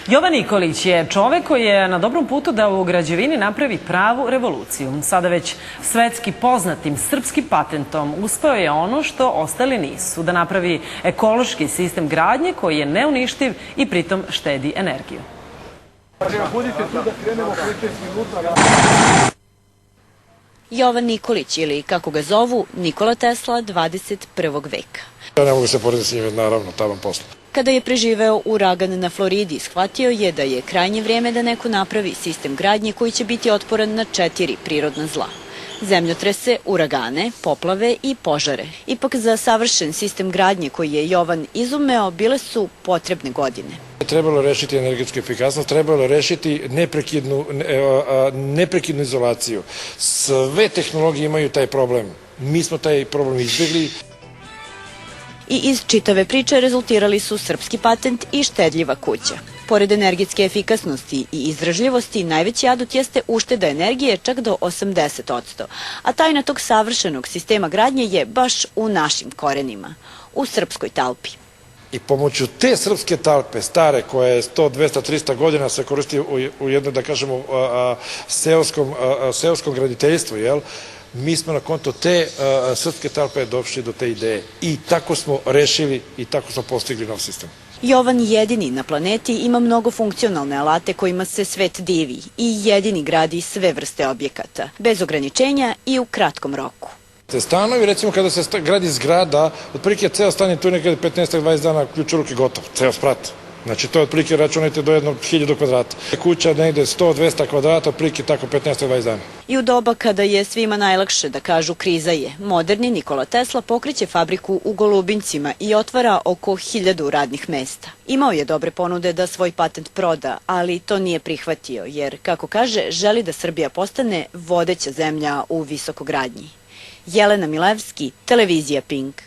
Jovan Nikolić je čovek koji je na dobrom putu da u građevini napravi pravu revoluciju. Sada već svetski poznatim srpskim patentom uspeo je ono što ostali nisu, da napravi ekološki sistem gradnje koji je neuništiv i pritom štedi energiju. Jovan Nikolić, ili kako ga zovu, Nikola Tesla 21. veka. Ne mogu se porediti s njim, naravno, tavan posla. Kada je preživeo uragan na Floridi, shvatio je da je krajnje vrijeme da neko napravi sistem gradnje koji će biti otporan na 4 prirodna zla: zemljotrese, uragane, poplave i požare. Ipak za savršen sistem gradnje koji je Jovan izumeo bile su potrebne godine. Trebalo rešiti energetsku efikasnost, trebalo rešiti neprekidnu izolaciju. Sve tehnologije imaju taj problem. Mi smo taj problem izbjegli. I iz čitave priče rezultirali su srpski patent i štedljiva kuća. Pored energetske efikasnosti i izdržljivosti, najveći adut jeste ušteda energije čak do 80%. A tajna tog savršenog sistema gradnje je baš u našim korenima, u srpskoj talpi. I pomoću te srpske talpe, stare, koja je 100, 200, 300 godina se koristi u jednom, da kažemo, seoskom graditeljstvu, mi smo na konto te srpske talpe došli do te ideje. I tako smo rešili i tako smo postigli nov sistem. Jovan jedini na planeti ima mnogo funkcionalne alate kojima se svet divi i jedini gradi sve vrste objekata, bez ograničenja i u kratkom roku. Stanovi, recimo kada se gradi zgrada, otprilike ceo stan je tu nekada 15-20 dana ključ u ruke gotov, ceo sprat. Znači to je otprilike, računajte, do 1000 kvadrata. Kuća negde 100-200 kvadrata, otprilike tako 15-20 dana. I u doba kada je svima najlakše da kažu kriza je, moderni Nikola Tesla pokreće fabriku u Golubincima i otvara oko 1000 radnih mesta. Imao je dobre ponude da svoj patent proda, ali to nije prihvatio, jer, kako kaže, želi da Srbija postane vodeća zemlja u visokogradnji. Jelena Milevski, televizija Pink.